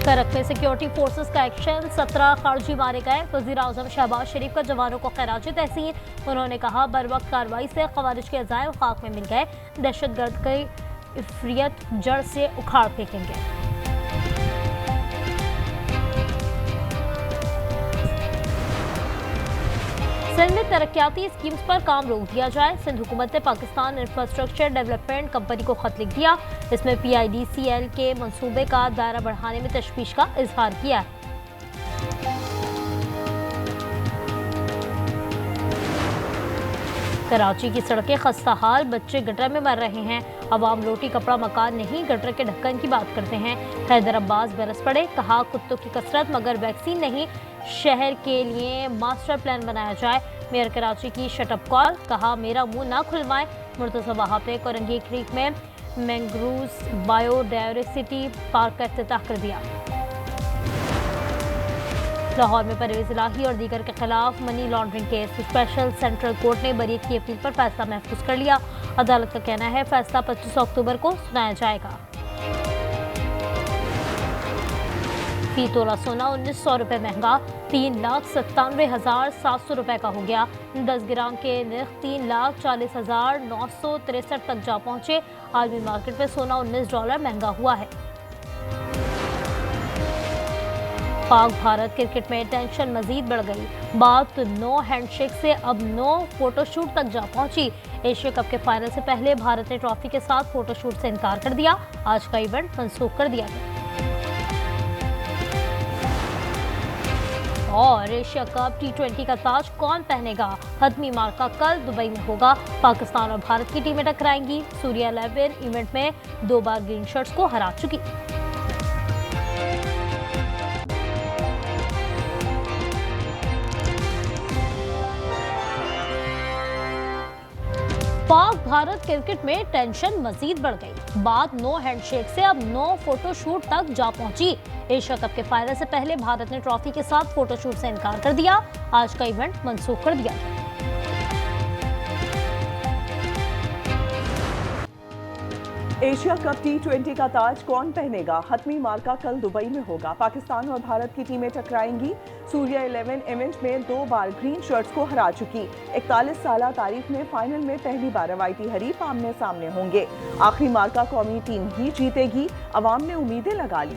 करक में security forces का एक्शन, 17 खारजी मारे गए। वज़ीर-ए-आज़म शहबाज शरीफ का जवानों को खैराज तहसीन। उन्होंने कहा बरवक्त कार्रवाई से खवारिज के अज़ाइम खाक में मिल गए, दहशतगर्द की इफरियत जड़ से उखाड़ फेंकेंगे। सिंध में तरक्याती स्कीम्स पर काम रोक दिया जाए। सिंध हुकूमत ने पाकिस्तान इंफ्रास्ट्रक्चर डेवलपमेंट कंपनी को खत लिख दिया। इसमें PIDCL के मंसूबे का दायरा बढ़ाने में तशवीश का इजहार किया है। कराची की सड़कें खस्ता हाल, बच्चे गटर में मर रहे हैं। अवाम रोटी कपड़ा मकान नहीं, गटर के ढक्कन की बात करते हैं। हैदर अब्बास बरस पड़े, कहा कुत्तों की कसरत मगर वैक्सीन नहीं, शहर के लिए मास्टर प्लान बनाया जाए। मेयर कराची की शटअप कॉल, कहा मेरा मुंह ना खुलवाएं। मुर्तज़ा वहाब ने कोरंगी क्रीक में मैंग्रोव्स बायोडायवर्सिटी पार्क का इफ्तिताह कर दिया। लाहौर में परवेज इलाही और दीगर के खिलाफ money laundering case, special central court ने बरीत की अपील पर फैसला महफूज कर लिया। अदालत का कहना है फैसला 25 अक्टूबर को सुनाया जाएगा। फी तोला सोना 1900 रुपये महंगा, 3,97,700 रुपये का हो गया। 10 ग्राम के नर्ख 3,40,963 तक जा पहुंचे। आलमी मार्केट में सोना $19 महंगा हुआ है। पाक भारत क्रिकेट में टेंशन मजीद बढ़ गई। बात नो हैंडशेक से अब नो फोटोशूट तक जा पहुंची। एशिया कप के फाइनल से पहले भारत ने ट्रॉफी के साथ फोटोशूट से इनकार कर दिया। आज का इवेंट मनसूख कर दिया गया। और एशिया कप T20 का ताज कौन पहनेगा? हतमी मार्का कल दुबई में होगा। पाकिस्तान और भारत की टीमें टकराएंगी। सूर्या 11 इवेंट में 2 बार ग्रीन शर्ट्स को हरा चुकी। पाक भारत क्रिकेट में टेंशन मजीद बढ़ गई। बात नो हैंडशेक से अब नो फोटोशूट तक जा पहुंची। एशिया कप के फाइनल से पहले भारत ने ट्रॉफी के साथ फोटोशूट से इनकार कर दिया। आज का इवेंट मनसूख कर दिया गया। एशिया कप T20 का ताज कौन पहनेगा? हतमी मार्का कल दुबई में होगा। पाकिस्तान और भारत की टीमें टकराएंगी। सूर्या 11 इवेंट में 2 बार ग्रीन शर्ट्स को हरा चुकी। 41 साल तारीख में फाइनल में पहली बार रवायती हरीफ आमने सामने होंगे। आखिरी मार्का कौमी टीम ही जीतेगी, अवाम ने उम्मीदें लगा ली।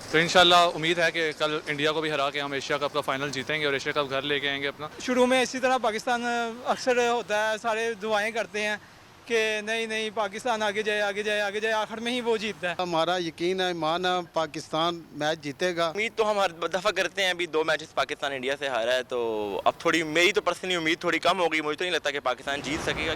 तो इंशाल्लाह उम्मीद है कि कल इंडिया को भी हरा के हम एशिया कप का फाइनल जीतेंगे और एशिया कप घर लेके आएंगे अपना। शुरू में इसी तरह पाकिस्तान अक्सर होता है, सारे दुआएं करते हैं कि नहीं पाकिस्तान आगे जाए आगे जाए आगे जाए, आखिर में ही वो जीतता है। हमारा यकीन है, ईमान है, पाकिस्तान मैच जीतेगा। उम्मीद तो हम हर दफ़ा करते हैं। अभी 2 मैचेस पाकिस्तान इंडिया से हारा है, तो अब थोड़ी मेरी तो पर्सनली उम्मीद थोड़ी कम हो गई। मुझे तो नहीं लगता कि पाकिस्तान जीत सकेगा।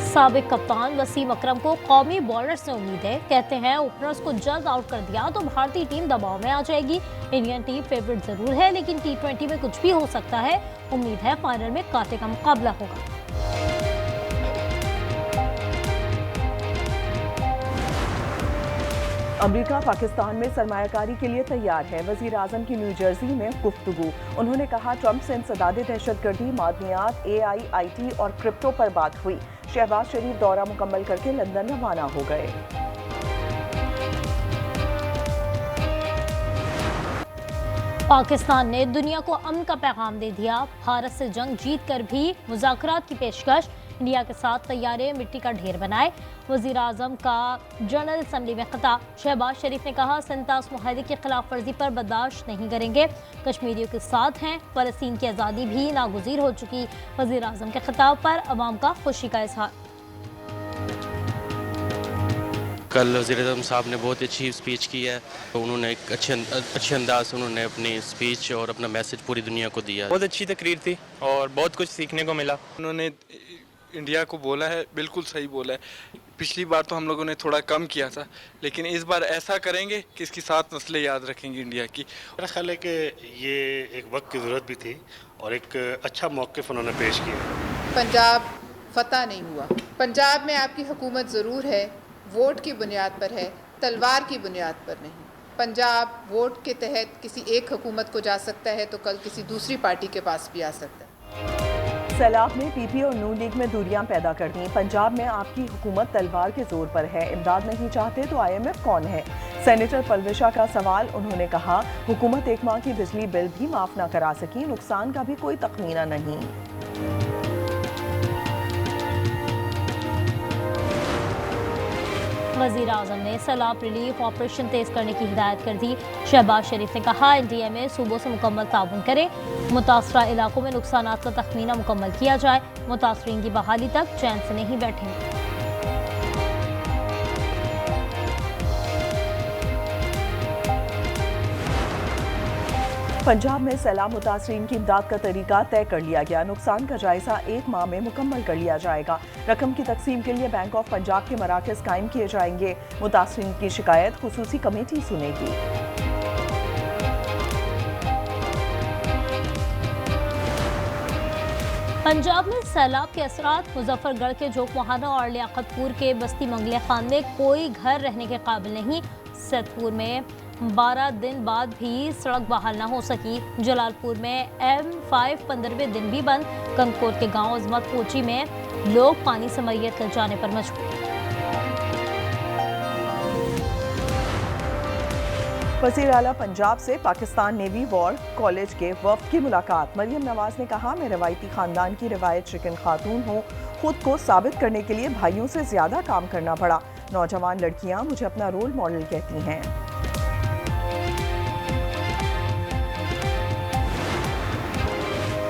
साबिक कप्तान वसीम अकरम को कौमी बॉलर से उम्मीद है। कहते हैं ओपनर्स को जल्द आउट कर दिया तो भारतीय टीम दबाव में आ जाएगी। इंडियन टीम फेवरेट जरूर है, लेकिन T20 में कुछ भी हो सकता है। उम्मीद है फाइनल में कांटे का मुकाबला होगा। अमेरिका पाकिस्तान में सरमायाकारी के लिए तैयार है। वज़ीर-ए-आज़म की न्यू जर्सी में गुफ्तगू। उन्होंने कहा ट्रंप से इंसदाद दहशतगर्दी, मादनियात, AI, IT और क्रिप्टो पर बात हुई। शहबाज शरीफ दौरा मुकम्मल करके लंदन रवाना हो गए। पाकिस्तान ने दुनिया को अमन का पैगाम दे दिया। भारत से जंग जीत कर भी मुज़ाकरात की पेशकश। इंडिया के साथ तैयारे मिट्टी का ढेर बनाए। वज़ीर-ए-आज़म का जनरल असम्बली में खिताब। शहबाज शरीफ ने कहा सेंतास मुआहदे की खिलाफ वर्जी पर बर्दाश्त नहीं करेंगे। कश्मीरियों के साथ हैं। फ़लस्तीन की आज़ादी भी नागुज़ीर हो चुकी। वज़ीर-ए-आज़म के खिताब पर अवाम का खुशी का इजहार। कल वज़ीर-ए-आज़म साहब ने बहुत अच्छी स्पीच की है। तो उन्होंने एक अच्छे अंदाज से उन्होंने अपनी स्पीच और अपना मैसेज पूरी दुनिया को दिया। बहुत अच्छी तकरीर थी और बहुत कुछ सीखने को मिला। उन्होंने इंडिया को बोला है, बिल्कुल सही बोला है। पिछली बार तो हम लोगों ने थोड़ा कम किया था, लेकिन इस बार ऐसा करेंगे कि इसकी 7 नस्लें याद रखेंगे इंडिया की। मेरा ख्याल है कि ये एक वक्त की ज़रूरत भी थी और एक अच्छा मौक़िफ़ उन्होंने पेश किया। पंजाब फतह नहीं हुआ। पंजाब में आपकी हुकूमत ज़रूर है, वोट की बुनियाद पर है, तलवार की बुनियाद पर नहीं। पंजाब वोट के तहत किसी एक हुकूमत को जा सकता है तो कल किसी दूसरी पार्टी के पास भी आ सकता है। सैलाब ने पीपी और नून लीग में दूरियां पैदा कर दी। पंजाब में आपकी हुकूमत तलवार के जोर पर है, इमदाद नहीं चाहते तो IMF कौन है? सेनेटर पलविशा का सवाल। उन्होंने कहा, हुकूमत 1 माह की बिजली बिल भी माफ न करा सकी, नुकसान का भी कोई तखमीना नहीं। वज़ीर आज़म ने सैलाब रिलीफ ऑपरेशन तेज करने की हिदायत कर दी। शहबाज शरीफ ने कहा, NDA में सूबों से मुकम्मल ताउन करें, मुतासरा इलाकों में नुकसानात का तखमीना मुकम्मल किया जाए, मुतासरीन की बहाली तक चैन से नहीं बैठेंगे। पंजाब में सैलाब मुतासरीन की इमदाद का तरीका तय कर लिया गया। नुकसान का जायजा 1 माह में मुकम्मल कर लिया जाएगा। रकम की तकसीम के लिए बैंक ऑफ पंजाब के मराकज़ कायम किए जाएंगे। मुतासरीन की शिकायत खुसूसी कमेटी सुनेगी। पंजाब में सैलाब के असरात। मुजफ्फरगढ़ के जोकमहाना और लियाकतपुर के बस्ती मंगले खान में कोई घर रहने के काबिल नहीं। सैदपुर में 12 दिन बाद भी सड़क बहाल न हो सकी। जलालपुर में M5 15वें दिन भी बंद। कंकोर के गांव अजमत कोची में लोग पानी से मैयत कर जाने पर मजबूर। वज़ीर आला पंजाब से पाकिस्तान नेवी वॉर कॉलेज के वफ़द की मुलाकात। मरियम नवाज ने कहा, मैं रवायती खानदान की रिवायत शिकन खातून हूँ। खुद को साबित करने के लिए भाइयों से ज़्यादा काम करना पड़ा। नौजवान लड़कियाँ मुझे अपना रोल मॉडल कहती हैं।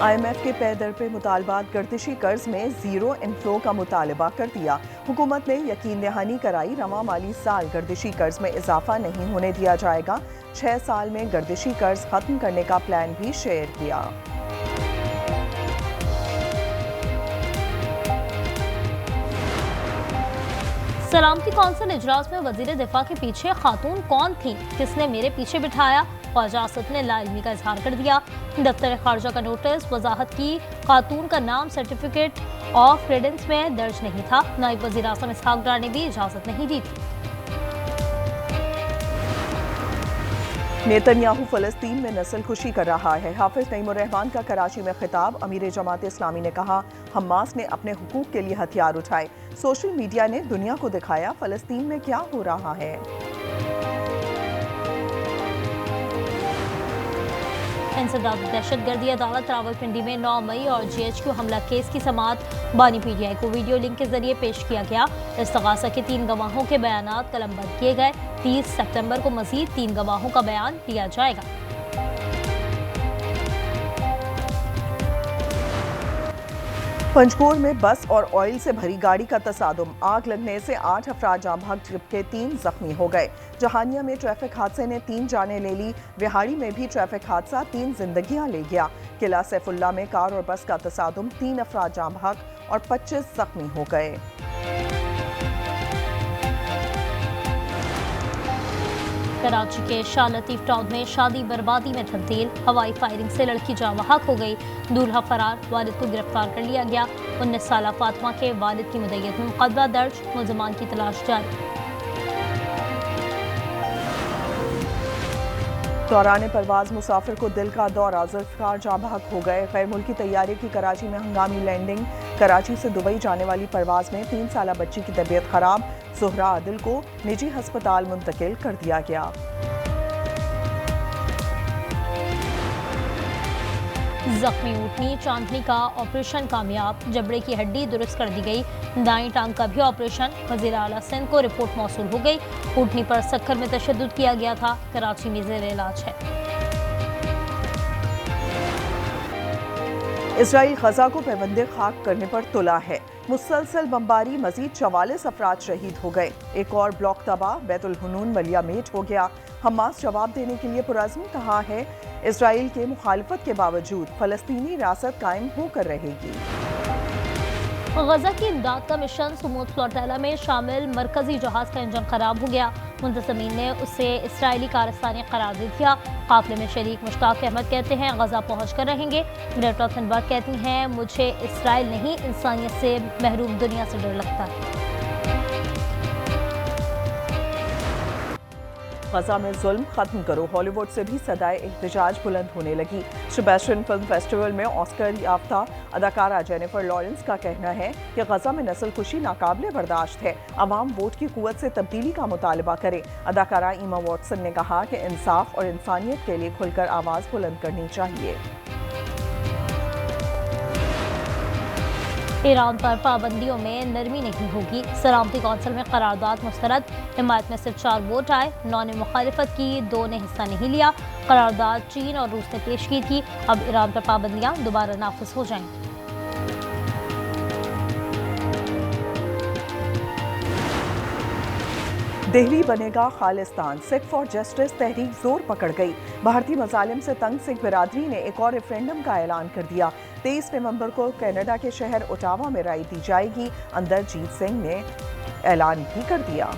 IMF के पैदर पे मुतालबात। गर्दिशी कर्ज में ज़ीरो इनफ्लो का मुतालबा कर दिया। हुकूमत ने यकीन दहानी कराई, रवा माली साल गर्दिशी कर्ज में इजाफा नहीं होने दिया जाएगा। 6 साल में गर्दिशी कर्ज खत्म करने का प्लान भी शेयर किया। सलामती कौंसिल इजलास में वजीर दिफा के पीछे खातून कौन थी, किसने मेरे पीछे बिठाया? ख्वाजा असद ने लाइल्मी का इजहार कर दिया। दफ्तर खारजा का नोटिस वजाहत की, खातून का नाम सर्टिफिकेट ऑफ क्रेडेंस में दर्ज नहीं था। नायब वजीर आज़म इसहाक डार ने भी इजाजत नहीं दी थी। नेतन्याहू फ़लस्तीन में नस्ल खुशी कर रहा है। हाफिज नईमुर रहमान का कराची में खिताब। अमीर जमात इस्लामी ने कहा, हमास ने अपने हुकूक के लिए हथियार उठाए। सोशल मीडिया ने दुनिया को दिखाया फ़लस्तीन में क्या हो रहा है। इंसदाद दहशतगर्दी अदालत रावलपिंडी में 9 मई और GHQ हमला केस की समाअत बानी PTI को वीडियो लिंक के जरिए पेश किया गया। इस्तगासा के 3 गवाहों के बयानात कलमबंद किए गए। 30 सितंबर को मजीद 3 गवाहों का बयान लिया जाएगा। पंजकोर में बस और ऑयल से भरी गाड़ी का तसादुम। आग लगने से 8 अफराद जाँ भाग जबकि 3 जख्मी हो गए। जहानिया में ट्रैफिक हादसे ने 3 जानें ले ली। विहाड़ी में भी ट्रैफिक हादसा 3 जिंदगियां ले गया। किला सैफुल्ला में कार और बस का तसादुम, 3 अफराद जाँ भाग और 25 जख्मी हो गए। कराची के शाह लतीफ टाउन में शादी बर्बादी में तब्दील। हवाई फायरिंग से लड़की जाँ बहक हो गई। दूल्हा फरार, वालिद को गिरफ्तार कर लिया गया। 19 साला फातिमा के वालिद की मुद्दत में मुकदमा दर्ज, मुलजमान की तलाश जारी। दौरान परवाज मुसाफिर को दिल का दौरा, जुल्फकार जाँ बहक हो गए। गैर मुल्की तैयारी की कराची में हंगामी लैंडिंग। कराची से दुबई जाने वाली परवाज में 3 साला बच्ची की तबीयत खराब। ज़ुहरा आदिल को निजी हस्पताल मुंतकिल कर दिया गया। जख्मी ऊँटनी चांदनी का ऑपरेशन कामयाब। जबड़े की हड्डी दुरुस्त कर दी गई। दाईं टांग का भी ऑपरेशन। वज़ीर आला सिंध को रिपोर्ट मौसूल हो गई। ऊँटनी पर सक्कर में तशद्दुद किया गया था। कराची में ज़ेर इलाज है। इसराइल गजा को पैबंद खाक करने पर तुला है। मुसलसल बमबारी, मजीद 44 अफराद शहीद हो गए। एक और ब्लॉक तबाह, बैतुल हुनून मलिया मेट हो गया। हमास जवाब देने के लिए पुरज़्म कहा है। इसराइल के मुखालफत के बावजूद फ़लस्तीनी रियासत कायम होकर रहेगी। गजा की इमदाद का मिशन सुमूद फ्लोटेला में शामिल मरकजी जहाज का इंजन खराब हो गया। मुंतज़मीन ने उसे इसराइली कारस्तानी करार दे दिया। काफिले में शरीक मुश्ताक अहमद कहते हैं, गजा पहुँच कर रहेंगे। ग्रेटा थनबर्ग कहती हैं, मुझे इसराइल नहीं इंसानियत से महरूम दुनिया से डर लगता है। गजा में जुल्म खत्म करो। हॉलीवुड से भी सदाए एहतजाज बुलंद होने लगी। सेबेस्टियन फिल्म फेस्टिवल में ऑस्कर याफ्ता अदाकारा जेनिफर लॉरेंस का कहना है कि गजा में नस्लकुशी नाकाबिले बर्दाश्त है। अवाम वोट की कुव्वत से तब्दीली का मुतालबा करे। अदाकारा ईमा वॉटसन ने कहा कि इंसाफ और इंसानियत के लिए खुलकर आवाज बुलंद करनी चाहिए। ईरान पर पाबंदियों में नरमी नहीं होगी। सलामती कौंसिल में करारदाद मुस्तरद। हिमायत में सिर्फ 4 वोट आए। 9 ने मुखालिफत की, 2 ने हिस्सा नहीं लिया। करारदाद चीन और रूस ने पेश की थी। अब ईरान पर पाबंदियां दोबारा नाफिज हो जाएंगी। दिल्ली बनेगा खालिस्तान। सिख फॉर जस्टिस तहरीक जोर पकड़ गई। भारतीय मजालिम से तंग सिख बिरादरी ने एक और रेफरेंडम का ऐलान कर दिया। 23 नवंबर को कनाडा के शहर ओटावा में राय दी जाएगी। अंदरजीत सिंह ने ऐलान भी कर दिया।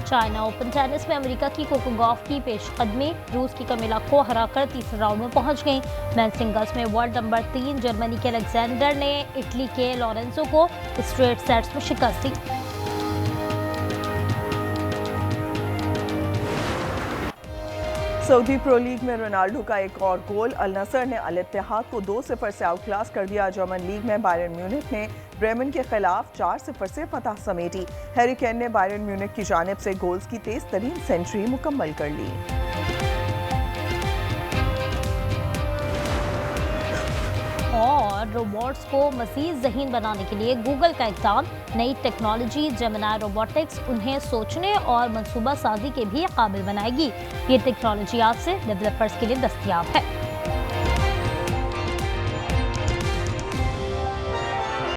चाइना ओपन टेनिस में अमेरिका की कोको गॉफ की पेशकदमी। रूस की कमिला को हराकर तीसरे राउंड में पहुंच गई। मेंस सिंगल्स में वर्ल्ड नंबर 3 जर्मनी के अलेक्जेंडर ने इटली के लॉरेंसो को स्ट्रेट सेट्स में शिकस्त दी। सऊदी प्रो लीग में रोनाल्डो का एक और गोल। अल नसर ने अल इत्तेहाद को 2-0 से आउटक्लास कर दिया। जर्मन लीग में बायरन म्यूनिख ने ब्रेमेन के खिलाफ 4-0 से फतह समेटी। हैरी केन ने बायरन म्यूनिख की जानिब से गोल्स की तेज तरीन सेंचुरी मुकम्मल कर ली। और रोबोट्स को मज़ीद ज़हीन बनाने के लिए गूगल का इक़दाम। नई टेक्नोलॉजी जेमिनी रोबोटिक्स उन्हें सोचने और मंसूबा साजी के भी काबिल बनाएगी। ये टेक्नोलॉजी आज से डेवलपर्स के लिए दस्तयाब है।